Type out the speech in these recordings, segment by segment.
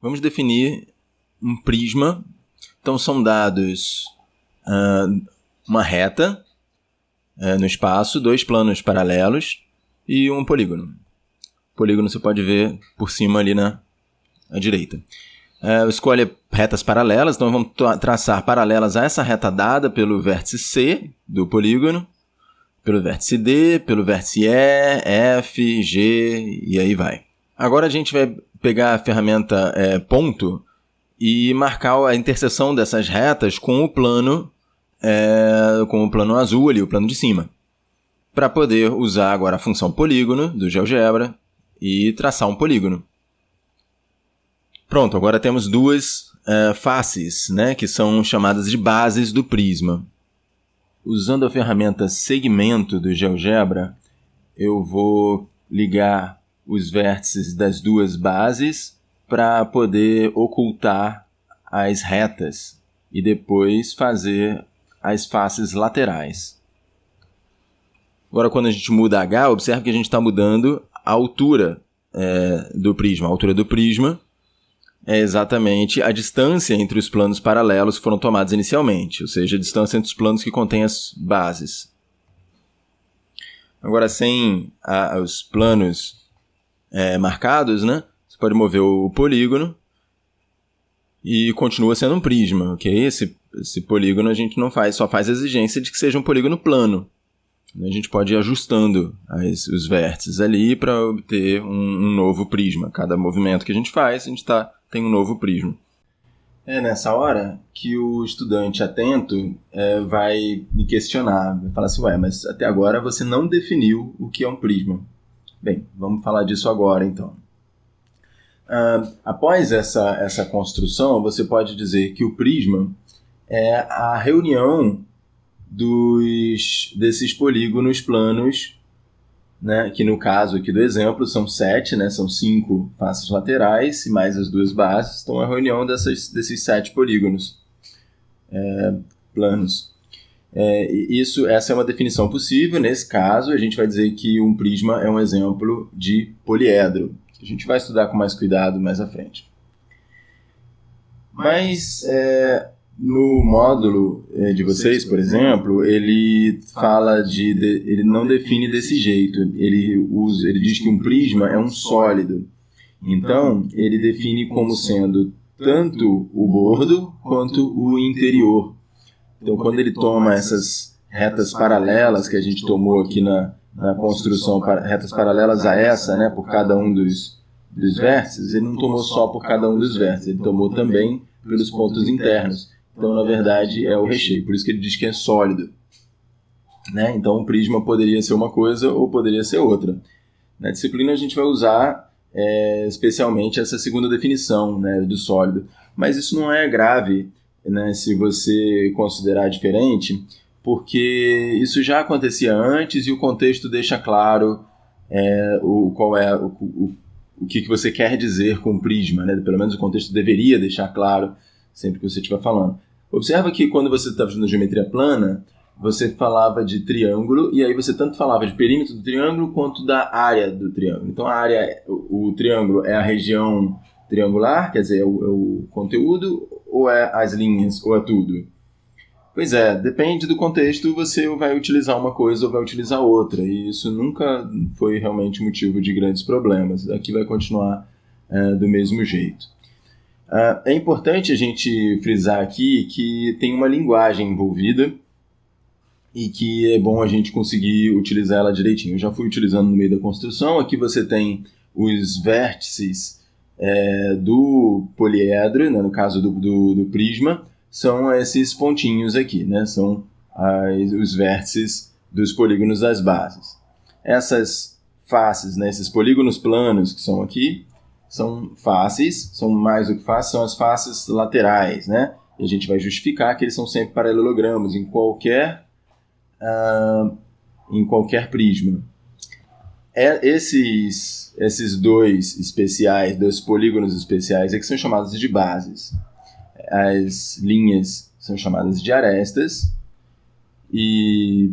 Vamos definir um prisma. Então são dados uma reta no espaço, dois planos paralelos e um polígono. O polígono você pode ver por cima ali à direita. Escolha retas paralelas, então vamos traçar paralelas a essa reta dada pelo vértice C do polígono, pelo vértice D, pelo vértice E, F, G e aí vai. Agora a gente vai pegar a ferramenta ponto e marcar a interseção dessas retas com o plano azul ali, o plano de cima, para poder usar agora a função polígono do GeoGebra e traçar um polígono. Pronto, agora temos duas faces, que são chamadas de bases do prisma. Usando a ferramenta segmento do GeoGebra, eu vou ligar os vértices das duas bases para poder ocultar as retas e depois fazer as faces laterais. Agora, quando a gente muda H, observe que a gente está mudando a altura do prisma. A altura do prisma é exatamente a distância entre os planos paralelos que foram tomados inicialmente, ou seja, a distância entre os planos que contêm as bases. Agora, sem os planos marcados, você pode mover o polígono e continua sendo um prisma, ok? Esse polígono a gente não só faz a exigência de que seja um polígono plano. A gente pode ir ajustando os vértices ali para obter um novo prisma. Cada movimento que a gente faz, a gente tem um novo prisma. É nessa hora que o estudante atento vai me questionar, vai falar assim, mas até agora você não definiu o que é um prisma. Bem, vamos falar disso agora então. Após essa construção, você pode dizer que o prisma é a reunião desses polígonos planos, que no caso aqui do exemplo são 7, são 5 faces laterais e mais as duas bases, então é a reunião desses 7 polígonos planos. Essa é uma definição possível. Nesse caso, a gente vai dizer que um prisma é um exemplo de poliedro. A gente vai estudar com mais cuidado mais à frente. Mas no módulo de vocês, por exemplo, ele fala ele não define desse jeito. Ele diz que um prisma é um sólido. Então, ele define como sendo tanto o bordo quanto o interior. Então, quando ele toma essas retas paralelas que a gente tomou aqui na construção, retas paralelas a essa, por cada um dos vértices, ele não tomou só por cada um dos vértices, ele tomou também pelos pontos internos. Então, na verdade, é o recheio. Por isso que ele diz que é sólido. Então, o prisma poderia ser uma coisa ou poderia ser outra. Na disciplina, a gente vai usar especialmente essa segunda definição do sólido. Mas isso não é grave, se você considerar diferente, porque isso já acontecia antes e o contexto deixa claro o que você quer dizer com prisma. Pelo menos o contexto deveria deixar claro sempre que você estiver falando. Observa que quando você está fazendo geometria plana, você falava de triângulo, e aí você tanto falava de perímetro do triângulo quanto da área do triângulo. Então o triângulo é a região triangular, quer dizer, é o conteúdo, ou é as linhas, ou é tudo? Pois depende do contexto, você vai utilizar uma coisa ou vai utilizar outra, e isso nunca foi realmente motivo de grandes problemas. Aqui vai continuar do mesmo jeito. É importante a gente frisar aqui que tem uma linguagem envolvida e que é bom a gente conseguir utilizar ela direitinho. Eu já fui utilizando no meio da construção. Aqui você tem os vértices do poliedro, no caso do prisma, são esses pontinhos aqui, São os vértices dos polígonos das bases. Essas faces, esses polígonos planos que são aqui, são faces, são mais do que faces, são as faces laterais, E a gente vai justificar que eles são sempre paralelogramos em qualquer prisma. Esses dois polígonos especiais que são chamados de bases. As linhas são chamadas de arestas e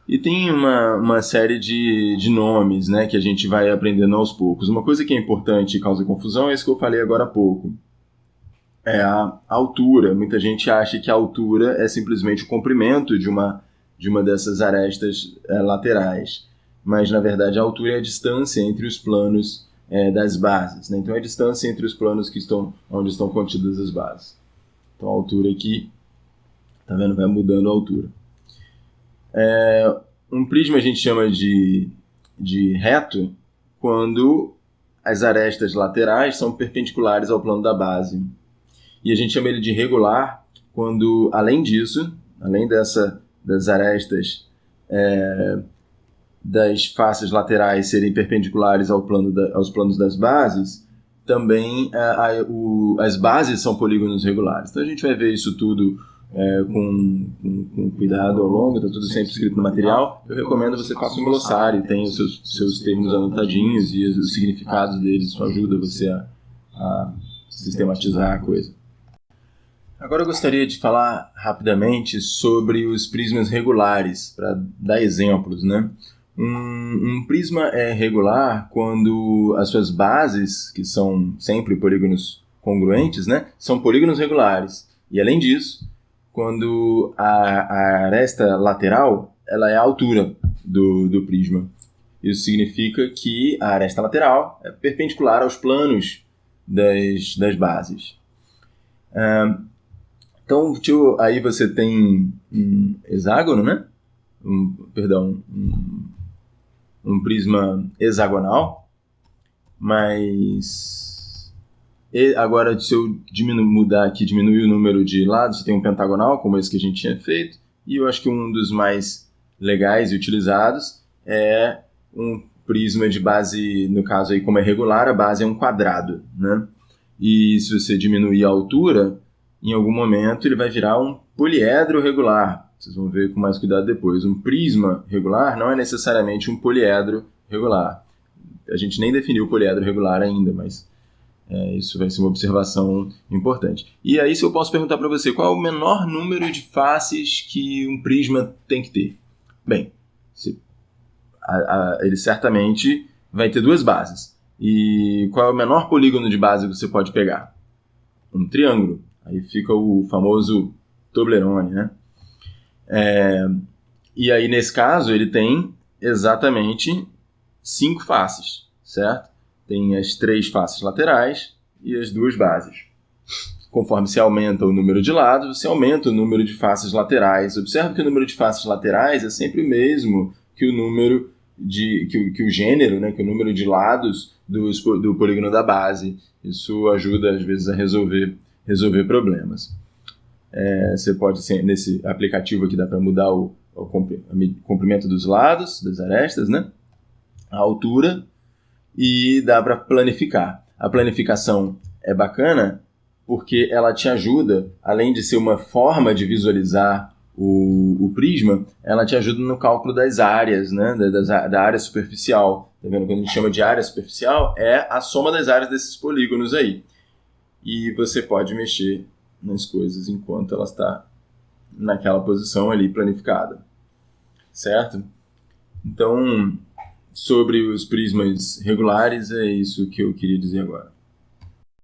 E tem uma série de nomes, né, que a gente vai aprendendo aos poucos. Uma coisa que é importante e causa confusão é isso que eu falei agora há pouco. É a altura. Muita gente acha que a altura é simplesmente o comprimento de uma dessas arestas laterais. Mas, na verdade, a altura é a distância entre os planos das bases, né? Então, é a distância entre os planos onde estão contidas as bases. Então, a altura aqui, tá vendo? Vai mudando a altura. Um prisma a gente chama de reto quando as arestas laterais são perpendiculares ao plano da base. E a gente chama ele de regular quando, além disso, além das arestas das faces laterais serem perpendiculares aos planos das bases, também as bases são polígonos regulares. Então a gente vai ver isso tudo com cuidado ao longo, está tudo sempre escrito no material. Eu recomendo você faça um glossário, tenha os seus termos anotadinhos e os significados deles, isso ajuda você a sistematizar a coisa. Agora eu gostaria de falar rapidamente sobre os prismas regulares, para dar exemplos, né? Um prisma é regular quando as suas bases, que são sempre polígonos congruentes, né, são polígonos regulares. E além disso, quando a aresta lateral ela é a altura do prisma. Isso significa que a aresta lateral é perpendicular aos planos das bases. Então, aí você tem um hexágono, né? Um prisma hexagonal, mas agora se eu diminuir o número de lados, você tem um pentagonal, como esse que a gente tinha feito, e eu acho que um dos mais legais e utilizados é um prisma de base, no caso aí como é regular, a base é um quadrado, né? E se você diminuir a altura, em algum momento ele vai virar um poliedro regular. Vocês vão ver com mais cuidado depois. Um prisma regular não é necessariamente um poliedro regular. A gente nem definiu o poliedro regular ainda, mas isso vai ser uma observação importante. E aí, se eu posso perguntar para você, qual é o menor número de faces que um prisma tem que ter? Bem, ele certamente vai ter duas bases. E qual é o menor polígono de base que você pode pegar? Um triângulo. Aí fica o famoso Toblerone, né? E aí, nesse caso, ele tem exatamente 5 faces, certo? Tem as 3 faces laterais e as 2 bases. Conforme você aumenta o número de lados, você aumenta o número de faces laterais. Observe que o número de faces laterais é sempre o mesmo que o número que o gênero, né? Que o número de lados do polígono da base. Isso ajuda, às vezes, a resolver problemas. Você pode, nesse aplicativo aqui, dá para mudar o comprimento dos lados, das arestas, né? A altura, e dá para planificar. A planificação é bacana porque ela te ajuda, além de ser uma forma de visualizar o prisma, ela te ajuda no cálculo das áreas, né? Da área superficial. Tá vendo? Quando a gente chama de área superficial, é a soma das áreas desses polígonos aí. E você pode mexer nas coisas enquanto ela está naquela posição ali planificada, certo? Então, sobre os prismas regulares, é isso que eu queria dizer agora.